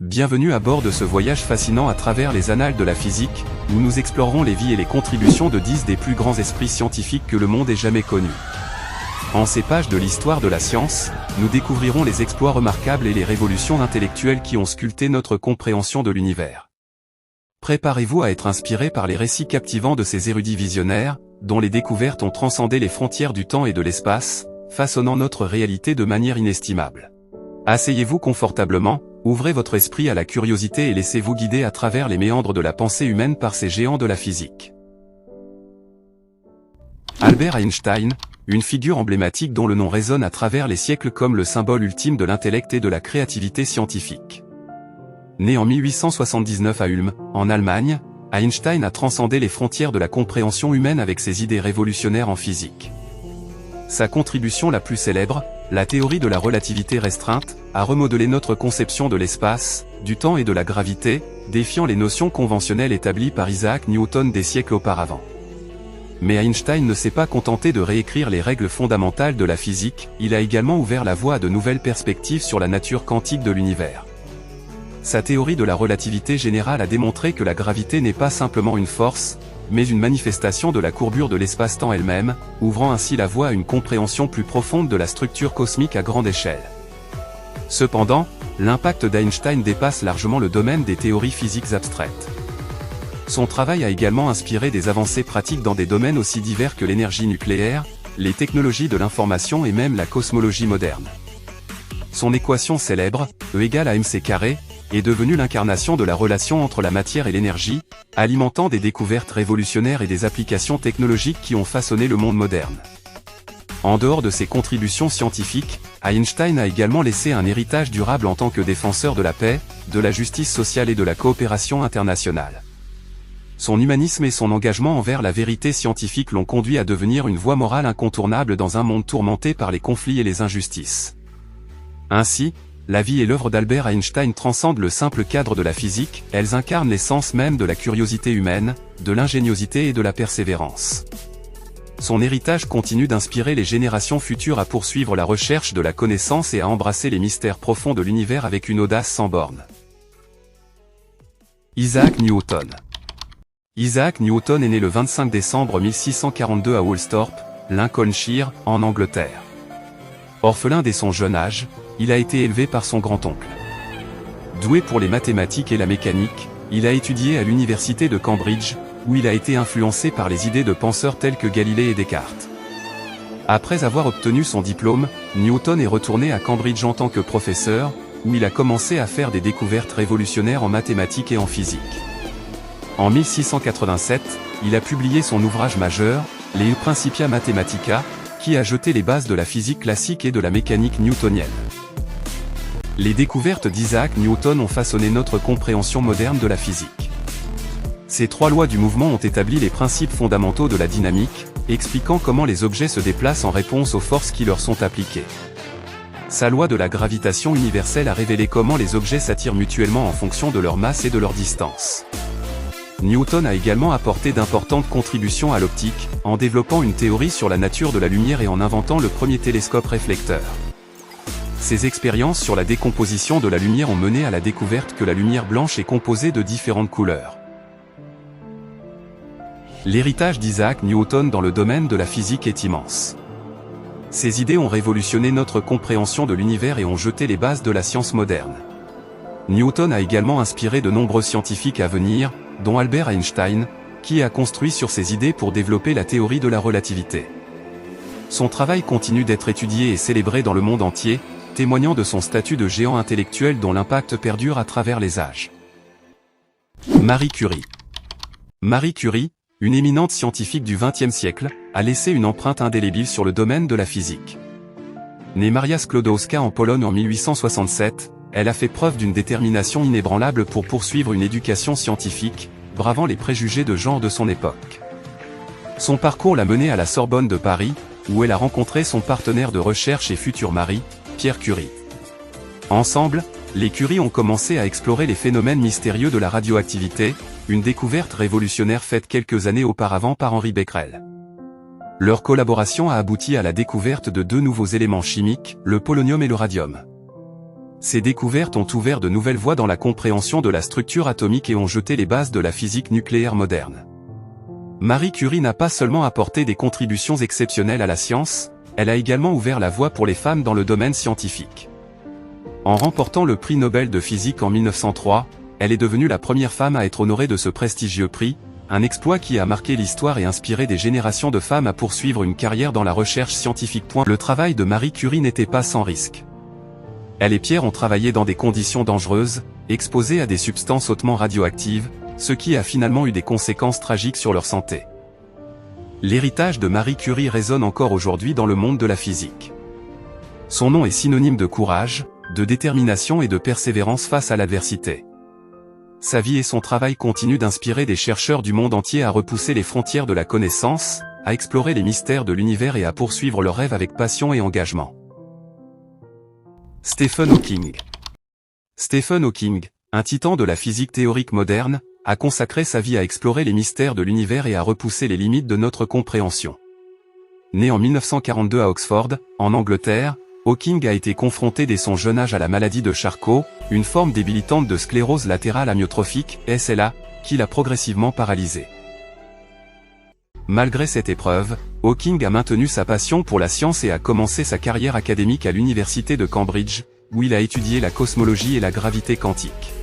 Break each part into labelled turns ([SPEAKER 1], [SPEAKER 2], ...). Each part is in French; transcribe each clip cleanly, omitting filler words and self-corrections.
[SPEAKER 1] Bienvenue à bord de ce voyage fascinant à travers les annales de la physique, où nous explorerons les vies et les contributions de 10 des plus grands esprits scientifiques que le monde ait jamais connus. En ces pages de l'histoire de la science, nous découvrirons les exploits remarquables et les révolutions intellectuelles qui ont sculpté notre compréhension de l'univers. Préparez-vous à être inspiré par les récits captivants de ces érudits visionnaires, dont les découvertes ont transcendé les frontières du temps et de l'espace, façonnant notre réalité de manière inestimable. Asseyez-vous confortablement, ouvrez votre esprit à la curiosité et laissez-vous guider à travers les méandres de la pensée humaine par ces géants de la physique. Albert Einstein, une figure emblématique dont le nom résonne à travers les siècles comme le symbole ultime de l'intellect et de la créativité scientifique. Né en 1879 à Ulm, en Allemagne, Einstein a transcendé les frontières de la compréhension humaine avec ses idées révolutionnaires en physique. Sa contribution la plus célèbre, la théorie de la relativité restreinte, a remodelé notre conception de l'espace, du temps et de la gravité, défiant les notions conventionnelles établies par Isaac Newton des siècles auparavant. Mais Einstein ne s'est pas contenté de réécrire les règles fondamentales de la physique, il a également ouvert la voie à de nouvelles perspectives sur la nature quantique de l'univers. Sa théorie de la relativité générale a démontré que la gravité n'est pas simplement une force, mais une manifestation de la courbure de l'espace-temps elle-même, ouvrant ainsi la voie à une compréhension plus profonde de la structure cosmique à grande échelle. Cependant, l'impact d'Einstein dépasse largement le domaine des théories physiques abstraites. Son travail a également inspiré des avancées pratiques dans des domaines aussi divers que l'énergie nucléaire, les technologies de l'information et même la cosmologie moderne. Son équation célèbre, E = mc², est devenue l'incarnation de la relation entre la matière et l'énergie, alimentant des découvertes révolutionnaires et des applications technologiques qui ont façonné le monde moderne. En dehors de ses contributions scientifiques, Einstein a également laissé un héritage durable en tant que défenseur de la paix, de la justice sociale et de la coopération internationale. Son humanisme et son engagement envers la vérité scientifique l'ont conduit à devenir une voie morale incontournable dans un monde tourmenté par les conflits et les injustices. Ainsi, la vie et l'œuvre d'Albert Einstein transcendent le simple cadre de la physique, elles incarnent l'essence même de la curiosité humaine, de l'ingéniosité et de la persévérance. Son héritage continue d'inspirer les générations futures à poursuivre la recherche de la connaissance et à embrasser les mystères profonds de l'univers avec une audace sans bornes. Isaac Newton. Isaac Newton est né le 25 décembre 1642 à Woolsthorpe, Lincolnshire, en Angleterre. Orphelin dès son jeune âge, il a été élevé par son grand-oncle. Doué pour les mathématiques et la mécanique, il a étudié à l'université de Cambridge, où il a été influencé par les idées de penseurs tels que Galilée et Descartes. Après avoir obtenu son diplôme, Newton est retourné à Cambridge en tant que professeur, où il a commencé à faire des découvertes révolutionnaires en mathématiques et en physique. En 1687, il a publié son ouvrage majeur, Les Principia Mathematica, qui a jeté les bases de la physique classique et de la mécanique newtonienne. Les découvertes d'Isaac Newton ont façonné notre compréhension moderne de la physique. Ces trois lois du mouvement ont établi les principes fondamentaux de la dynamique, expliquant comment les objets se déplacent en réponse aux forces qui leur sont appliquées. Sa loi de la gravitation universelle a révélé comment les objets s'attirent mutuellement en fonction de leur masse et de leur distance. Newton a également apporté d'importantes contributions à l'optique, en développant une théorie sur la nature de la lumière et en inventant le premier télescope réflecteur. Ses expériences sur la décomposition de la lumière ont mené à la découverte que la lumière blanche est composée de différentes couleurs. L'héritage d'Isaac Newton dans le domaine de la physique est immense. Ses idées ont révolutionné notre compréhension de l'univers et ont jeté les bases de la science moderne. Newton a également inspiré de nombreux scientifiques à venir, dont Albert Einstein, qui a construit sur ses idées pour développer la théorie de la relativité. Son travail continue d'être étudié et célébré dans le monde entier, témoignant de son statut de géant intellectuel dont l'impact perdure à travers les âges. Marie Curie. Marie Curie, une éminente scientifique du XXe siècle, a laissé une empreinte indélébile sur le domaine de la physique. Née Maria Sklodowska en Pologne en 1867, elle a fait preuve d'une détermination inébranlable pour poursuivre une éducation scientifique, bravant les préjugés de genre de son époque. Son parcours l'a menée à la Sorbonne de Paris, où elle a rencontré son partenaire de recherche et futur mari, Pierre Curie. Ensemble, les Curie ont commencé à explorer les phénomènes mystérieux de la radioactivité, une découverte révolutionnaire faite quelques années auparavant par Henri Becquerel. Leur collaboration a abouti à la découverte de deux nouveaux éléments chimiques, le polonium et le radium. Ces découvertes ont ouvert de nouvelles voies dans la compréhension de la structure atomique et ont jeté les bases de la physique nucléaire moderne. Marie Curie n'a pas seulement apporté des contributions exceptionnelles à la science, elle a également ouvert la voie pour les femmes dans le domaine scientifique. En remportant le prix Nobel de physique en 1903, elle est devenue la première femme à être honorée de ce prestigieux prix, un exploit qui a marqué l'histoire et inspiré des générations de femmes à poursuivre une carrière dans la recherche scientifique. Le travail de Marie Curie n'était pas sans risque. Elle et Pierre ont travaillé dans des conditions dangereuses, exposés à des substances hautement radioactives, ce qui a finalement eu des conséquences tragiques sur leur santé. L'héritage de Marie Curie résonne encore aujourd'hui dans le monde de la physique. Son nom est synonyme de courage, de détermination et de persévérance face à l'adversité. Sa vie et son travail continuent d'inspirer des chercheurs du monde entier à repousser les frontières de la connaissance, à explorer les mystères de l'univers et à poursuivre leurs rêves avec passion et engagement. Stephen Hawking. Stephen Hawking, un titan de la physique théorique moderne, a consacré sa vie à explorer les mystères de l'univers et à repousser les limites de notre compréhension. Né en 1942 à Oxford, en Angleterre, Hawking a été confronté dès son jeune âge à la maladie de Charcot, une forme débilitante de sclérose latérale amyotrophique, SLA, qui l'a progressivement paralysé. Malgré cette épreuve, Hawking a maintenu sa passion pour la science et a commencé sa carrière académique à l'université de Cambridge, où il a étudié la cosmologie et la gravité quantique.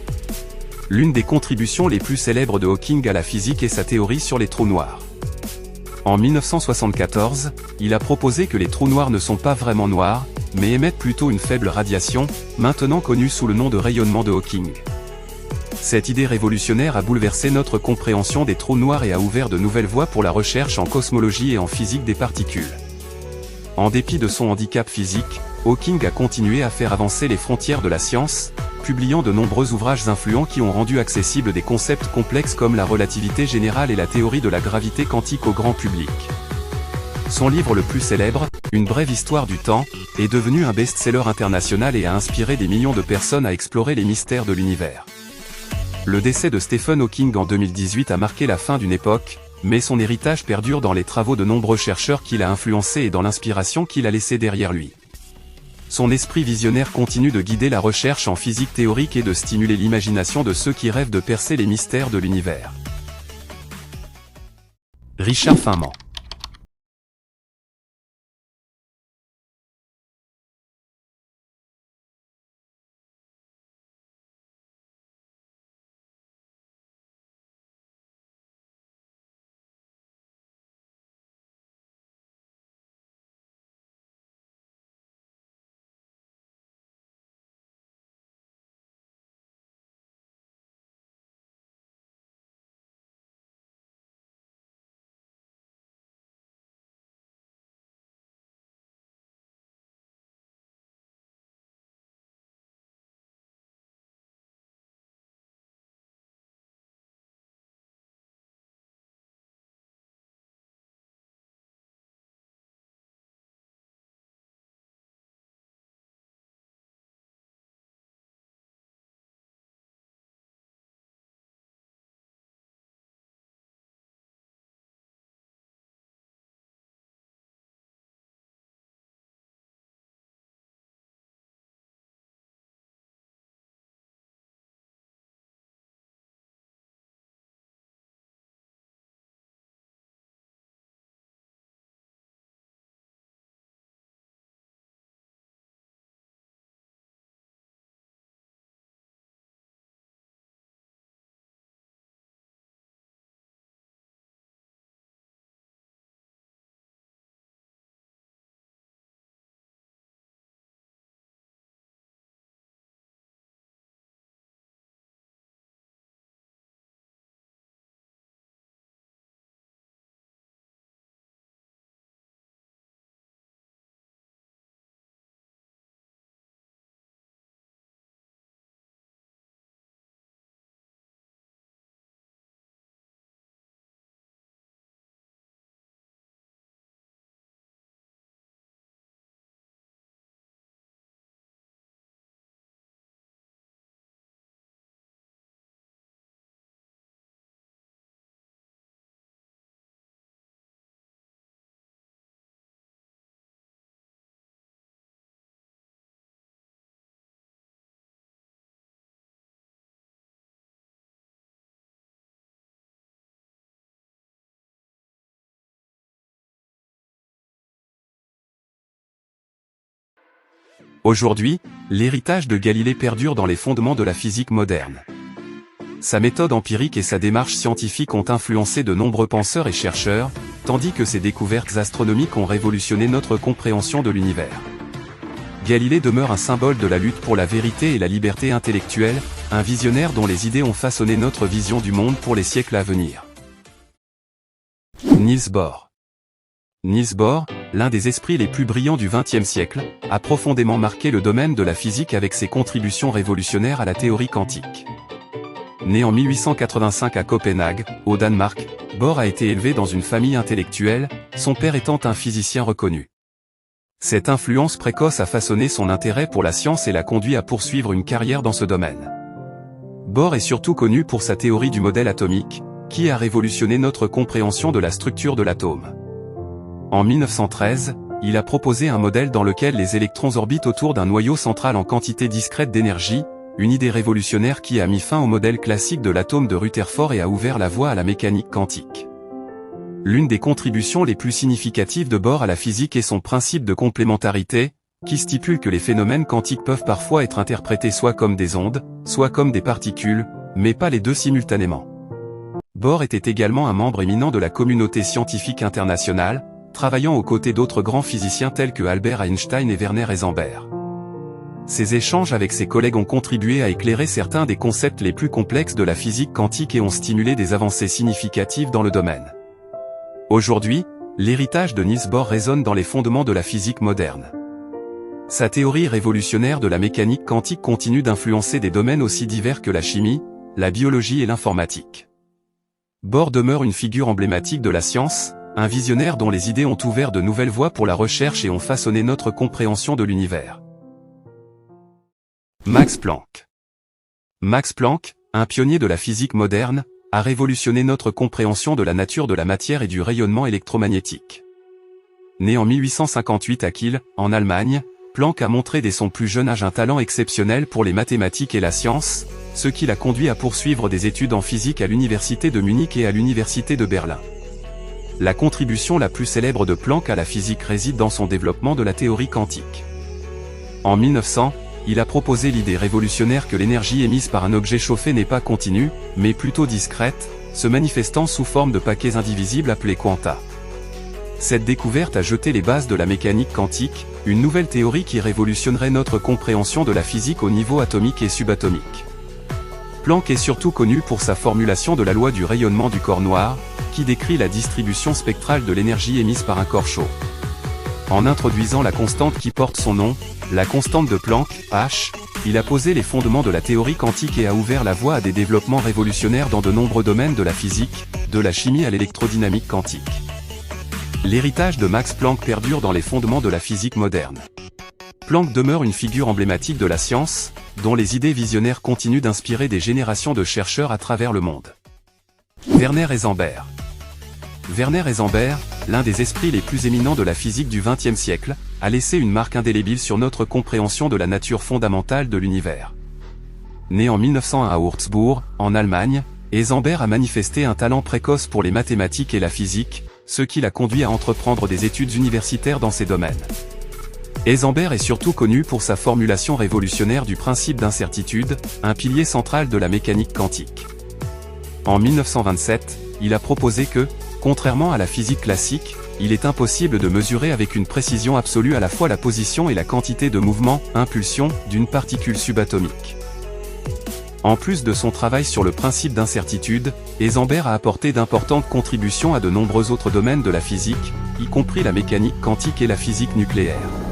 [SPEAKER 1] L'une des contributions les plus célèbres de Hawking à la physique est sa théorie sur les trous noirs. En 1974, il a proposé que les trous noirs ne sont pas vraiment noirs, mais émettent plutôt une faible radiation, maintenant connue sous le nom de rayonnement de Hawking. Cette idée révolutionnaire a bouleversé notre compréhension des trous noirs et a ouvert de nouvelles voies pour la recherche en cosmologie et en physique des particules. En dépit de son handicap physique, Hawking a continué à faire avancer les frontières de la science, publiant de nombreux ouvrages influents qui ont rendu accessibles des concepts complexes comme la relativité générale et la théorie de la gravité quantique au grand public. Son livre le plus célèbre, Une brève histoire du temps, est devenu un best-seller international et a inspiré des millions de personnes à explorer les mystères de l'univers. Le décès de Stephen Hawking en 2018 a marqué la fin d'une époque, mais son héritage perdure dans les travaux de nombreux chercheurs qu'il a influencés et dans l'inspiration qu'il a laissée derrière lui. Son esprit visionnaire continue de guider la recherche en physique théorique et de stimuler l'imagination de ceux qui rêvent de percer les mystères de l'univers. Richard Feynman. Aujourd'hui, l'héritage de Galilée perdure dans les fondements de la physique moderne. Sa méthode empirique et sa démarche scientifique ont influencé de nombreux penseurs et chercheurs, tandis que ses découvertes astronomiques ont révolutionné notre compréhension de l'univers. Galilée demeure un symbole de la lutte pour la vérité et la liberté intellectuelle, un visionnaire dont les idées ont façonné notre vision du monde pour les siècles à venir. Niels Bohr. Niels Bohr, l'un des esprits les plus brillants du XXe siècle, a profondément marqué le domaine de la physique avec ses contributions révolutionnaires à la théorie quantique. Né en 1885 à Copenhague, au Danemark, Bohr a été élevé dans une famille intellectuelle, son père étant un physicien reconnu. Cette influence précoce a façonné son intérêt pour la science et l'a conduit à poursuivre une carrière dans ce domaine. Bohr est surtout connu pour sa théorie du modèle atomique, qui a révolutionné notre compréhension de la structure de l'atome. En 1913, il a proposé un modèle dans lequel les électrons orbitent autour d'un noyau central en quantité discrète d'énergie, une idée révolutionnaire qui a mis fin au modèle classique de l'atome de Rutherford et a ouvert la voie à la mécanique quantique. L'une des contributions les plus significatives de Bohr à la physique est son principe de complémentarité, qui stipule que les phénomènes quantiques peuvent parfois être interprétés soit comme des ondes, soit comme des particules, mais pas les deux simultanément. Bohr était également un membre éminent de la communauté scientifique internationale, travaillant aux côtés d'autres grands physiciens tels que Albert Einstein et Werner Heisenberg. Ces échanges avec ses collègues ont contribué à éclairer certains des concepts les plus complexes de la physique quantique et ont stimulé des avancées significatives dans le domaine. Aujourd'hui, l'héritage de Niels Bohr résonne dans les fondements de la physique moderne. Sa théorie révolutionnaire de la mécanique quantique continue d'influencer des domaines aussi divers que la chimie, la biologie et l'informatique. Bohr demeure une figure emblématique de la science, un visionnaire dont les idées ont ouvert de nouvelles voies pour la recherche et ont façonné notre compréhension de l'univers. Max Planck. Max Planck, un pionnier de la physique moderne, a révolutionné notre compréhension de la nature de la matière et du rayonnement électromagnétique. Né en 1858 à Kiel, en Allemagne, Planck a montré dès son plus jeune âge un talent exceptionnel pour les mathématiques et la science, ce qui l'a conduit à poursuivre des études en physique à l'université de Munich et à l'université de Berlin. La contribution la plus célèbre de Planck à la physique réside dans son développement de la théorie quantique. En 1900, il a proposé l'idée révolutionnaire que l'énergie émise par un objet chauffé n'est pas continue, mais plutôt discrète, se manifestant sous forme de paquets indivisibles appelés quanta. Cette découverte a jeté les bases de la mécanique quantique, une nouvelle théorie qui révolutionnerait notre compréhension de la physique au niveau atomique et subatomique. Planck est surtout connu pour sa formulation de la loi du rayonnement du corps noir, qui décrit la distribution spectrale de l'énergie émise par un corps chaud. En introduisant la constante qui porte son nom, la constante de Planck, H, il a posé les fondements de la théorie quantique et a ouvert la voie à des développements révolutionnaires dans de nombreux domaines de la physique, de la chimie à l'électrodynamique quantique. L'héritage de Max Planck perdure dans les fondements de la physique moderne. Planck demeure une figure emblématique de la science, dont les idées visionnaires continuent d'inspirer des générations de chercheurs à travers le monde. Werner Heisenberg. Werner Heisenberg, l'un des esprits les plus éminents de la physique du XXe siècle, a laissé une marque indélébile sur notre compréhension de la nature fondamentale de l'univers. Né en 1901 à Würzburg, en Allemagne, Heisenberg a manifesté un talent précoce pour les mathématiques et la physique, ce qui l'a conduit à entreprendre des études universitaires dans ces domaines. Heisenberg est surtout connu pour sa formulation révolutionnaire du principe d'incertitude, un pilier central de la mécanique quantique. En 1927, il a proposé que, contrairement à la physique classique, il est impossible de mesurer avec une précision absolue à la fois la position et la quantité de mouvement, impulsion, d'une particule subatomique. En plus de son travail sur le principe d'incertitude, Heisenberg a apporté d'importantes contributions à de nombreux autres domaines de la physique, y compris la mécanique quantique et la physique nucléaire.